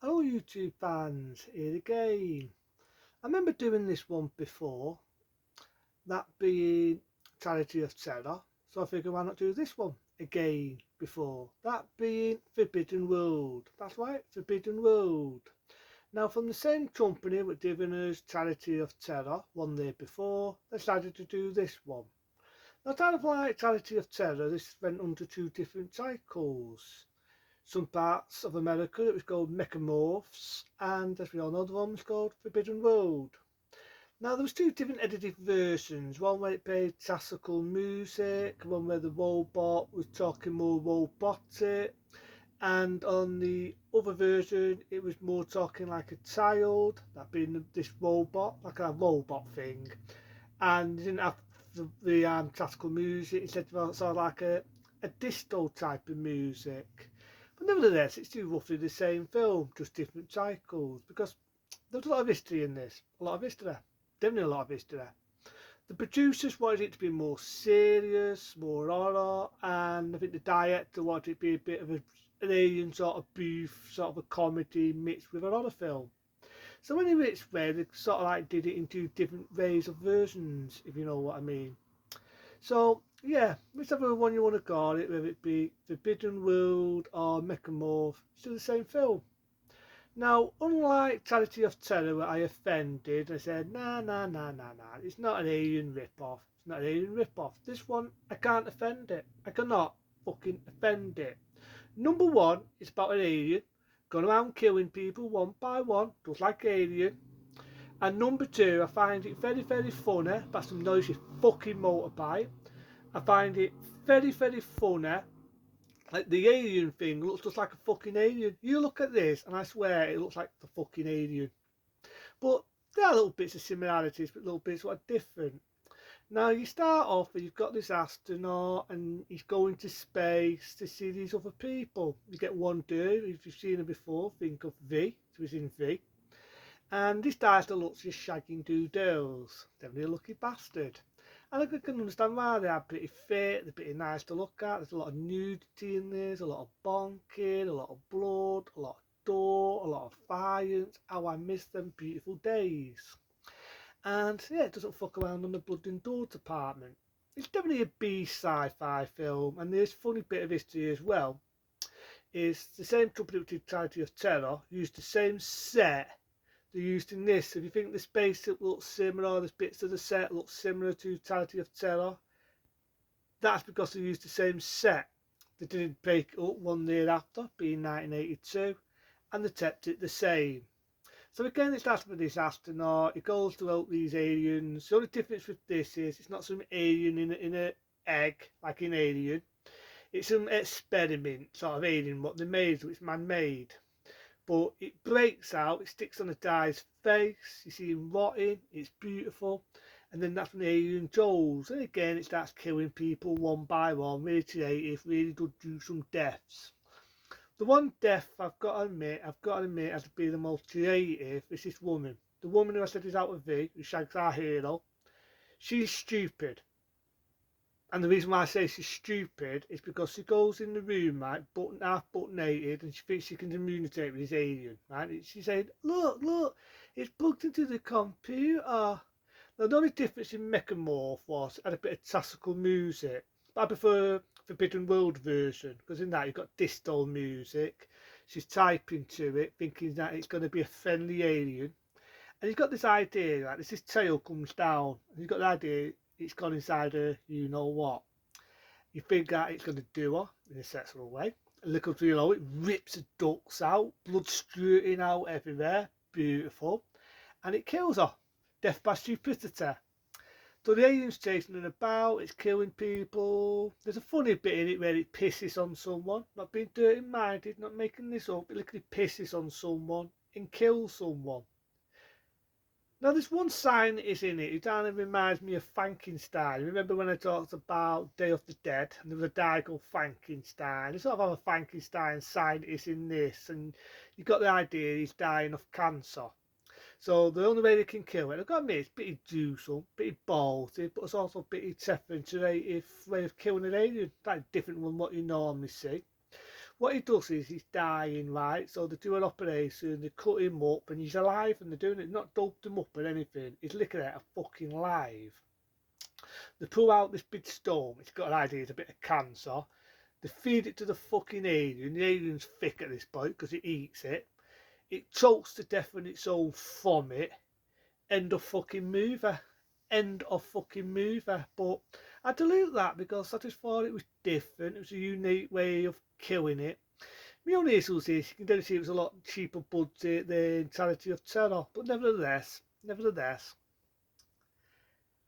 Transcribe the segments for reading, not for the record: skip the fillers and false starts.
Hello YouTube fans, here again. I remember doing this one before, that being Charity of Terror, so I figured why not do this one again before, that being Forbidden World. That's right, Forbidden World. Now from the same company that given us Charity of Terror one day before, they decided to do this one. Now kind of like Charity of Terror, this went under two different cycles. Some parts of America it was called Mechamorphs, and as we all know the one was called Forbidden World. Now there was two different edited versions, one where it played classical music, one where the robot was talking more robotic, and on the other version it was more talking like a child, that being this robot, like a robot thing, and it didn't have the classical music, instead of sort of like a disco type of music. But nevertheless, it's still roughly the same film, just different cycles, because there's a lot of history in this. A lot of history. Definitely a lot of history. The producers wanted it to be more serious, more horror, and I think the director wanted it to be a bit of an alien sort of beef, sort of a comedy mixed with a horror film. So when it's where they sort of like did it in two different ways of versions, if you know what I mean. So yeah, whichever one you want to call it, whether it be Forbidden World or Mechamorph, it's still the same film. Now, unlike Charity of Terror where I offended, I said, nah, it's not an alien rip-off. It's not an alien rip-off. This one, I can't offend it. I cannot fucking offend it. Number one, it's about an alien going around killing people one by one, just like Alien. And number two, I find it very, very funny about some noisy fucking motorbike. I find it very, very funny. Like the alien thing looks just like a fucking alien. You look at this and I swear it looks like the fucking alien. But there are little bits of similarities, but little bits what are different. Now you start off and you've got this astronaut and he's going to space to see these other people. You get one dude, if you've seen him before, think of V, so he's in V. And this director looks just shagging two girls. Definitely a lucky bastard. And I can understand why they are pretty fit, they're pretty nice to look at. There's a lot of nudity in this, a lot of bonking, a lot of blood, a lot of gore, a lot of violence. How I miss them beautiful days. And yeah, it doesn't fuck around on the blood and gore department. It's definitely a B sci-fi film, and there's a funny bit of history as well. Is the same company which did Charity of Terror used the same set they used in this. If you think the spaceship looks similar, the bits of the set look similar to Charity of Terror, that's because they used the same set. They didn't break it up one year after, being 1982, and they kept it the same. So again, it starts with this astronaut. It goes to help these aliens. The only difference with this is it's not some alien in a egg like in Alien. It's some experiment sort of alien what they made, so it's man-made. But it breaks out, it sticks on a guy's face, you see him rotting, it's beautiful, and then that's when the alien goes, and again it starts killing people one by one, really creative, really does do some deaths. The one death I've got to admit has to be the most creative is this woman. The woman who I said is out of V, who shags our hero, she's stupid. And the reason why I say she's stupid is because she goes in the room, right, half buttonated, and she thinks she can communicate with this alien, right? She said, look, it's plugged into the computer. Now, the only difference in Mechamorph was it had a bit of classical music. But I prefer Forbidden World version, because in that you've got distal music. She's typing to it, thinking that it's going to be a friendly alien. And he's got this idea, like this tail comes down, and he's got the idea it's gone inside her, you know what. You think that it's going to do her in a sexual way. And little do you know, it rips the ducts out, blood squirting out everywhere, beautiful. And it kills her. Death by stupidity. So the alien's chasing her about, it's killing people. There's a funny bit in it where it pisses on someone. Not being dirty minded, not making this up. It literally pisses on someone and kills someone. Now there's one sign that is in it. It kind of reminds me of Frankenstein. Remember when I talked about Day of the Dead and there was a guy called Frankenstein? They sort of have a Frankenstein sign that is in this, and you've got the idea he's dying of cancer. So the only way they can kill it, I've got to admit, it's pretty gruesome, pretty ballsy, but it's also pretty creative way of killing an alien. That's different from what you normally see. What he does is he's dying, right? So they do an operation, they cut him up, and he's alive, and they're doing it, not doped him up or anything. He's looking at a fucking live. They pull out this big stone, it's got an idea, it's a bit of cancer. They feed it to the fucking alien. The alien's thick at this point because it eats it. It chokes to death on its own from it. End of fucking movie. End of fucking movie. But I delete that because I just thought it was different. It was a unique way of killing it. My only issue is you can definitely see it was a lot cheaper budget than Charity of Terror. But nevertheless,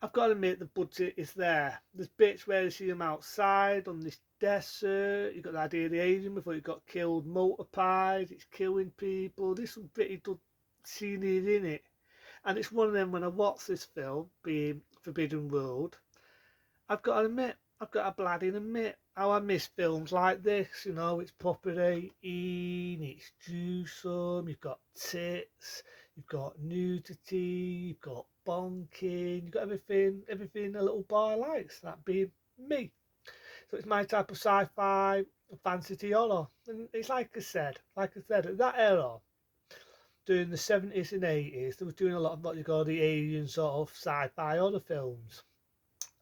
I've got to admit the budget is there. There's bits where you see them outside on this desert. You've got the idea of the alien before it got killed, motorpied, it's killing people. There's some pretty good scenery in it. And it's one of them when I watch this film, being Forbidden World, I've got to admit, I've got to bloody admit how I miss films like this. You know, it's proper 18, it's gruesome, you've got tits, you've got nudity, you've got bonking, you've got everything a little boy likes, that being me. So it's my type of sci-fi, fantasy horror. And it's like I said, at that era, during the 70s and 80s, they were doing a lot of what you call the alien sort of sci-fi horror films.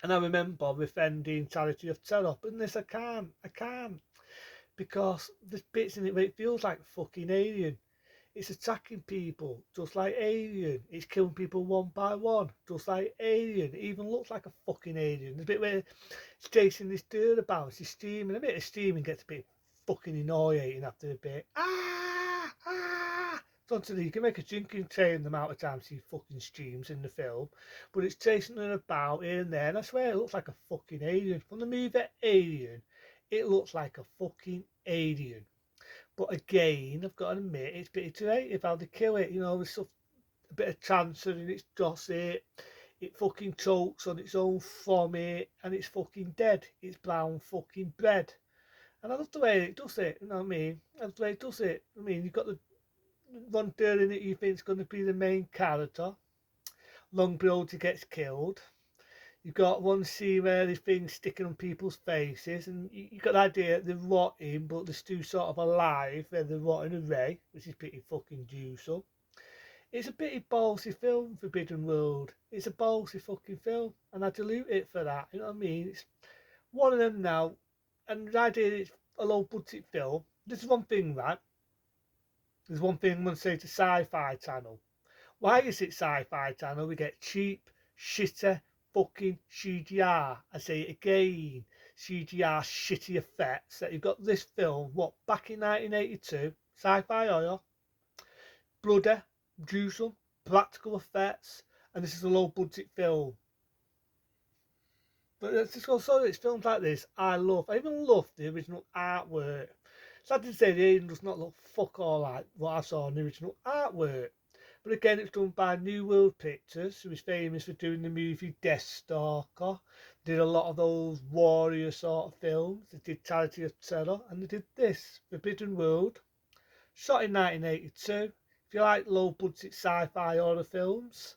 And I remember defending Charity of Terror, but in this I can't, because there's bits in it where it feels like fucking Alien. It's attacking people, just like Alien. It's killing people one by one, just like Alien. It even looks like a fucking Alien. There's a bit where it's chasing this dirt about, she's steaming. A bit of steaming gets a bit fucking annoying after a bit. So you can make a drinking train the amount of times she fucking streams in the film, but it's chasing her about here and there, and I swear it looks like a fucking alien. From the movie Alien, it looks like a fucking alien. But again, I've got to admit, it's pretty creative how they kill it. You know, there's stuff, a bit of cancer in its gusset. It fucking chokes on its own from it, and it's fucking dead. It's brown fucking bread. And I love the way it does it, you know what I mean? I love the way it does it. I mean, you've got the one girl in it you think is going to be the main character. Long Brody gets killed. You've got one scene where there's things sticking on people's faces, and you've got the idea they're rotting, but they're still sort of alive, where they're rotting away, which is pretty fucking gruesome. It's a pretty ballsy film, Forbidden World. It's a ballsy fucking film, and I dilute it for that, you know what I mean? It's one of them now, and the idea it's a low budget film. This is one thing, right? There's one thing I'm going to say to Sci-Fi Channel. Why is it Sci-Fi Channel? We get cheap, shitty, fucking CGI. I say it again. CGI shitty effects. That you've got this film, what, back in 1982, sci-fi horror, bloody, gruesome, practical effects, and this is a low budget film. But let's just go, sorry, it's films like this I love. I even love the original artwork. Sad to say the alien does not look fuck all like what I saw in the original artwork. But again, it's done by New World Pictures, who is famous for doing the movie Deathstalker. Did a lot of those warrior sort of films. They did Charity of Terror, and they did this, Forbidden World, shot in 1982. If you like low budget sci-fi horror films,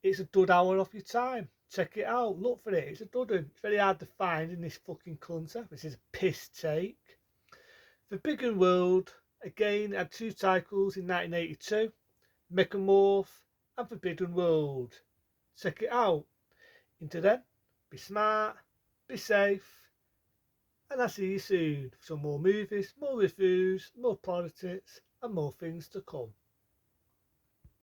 it's a good hour off your time. Check it out, look for it, it's a good one. It's very hard to find in this fucking country, which is a piss take. Forbidden World, again, had two cycles in 1982. Mechamorph and Forbidden World. Check it out. Until then, be smart, be safe, and I'll see you soon for some more movies, more reviews, more politics, and more things to come.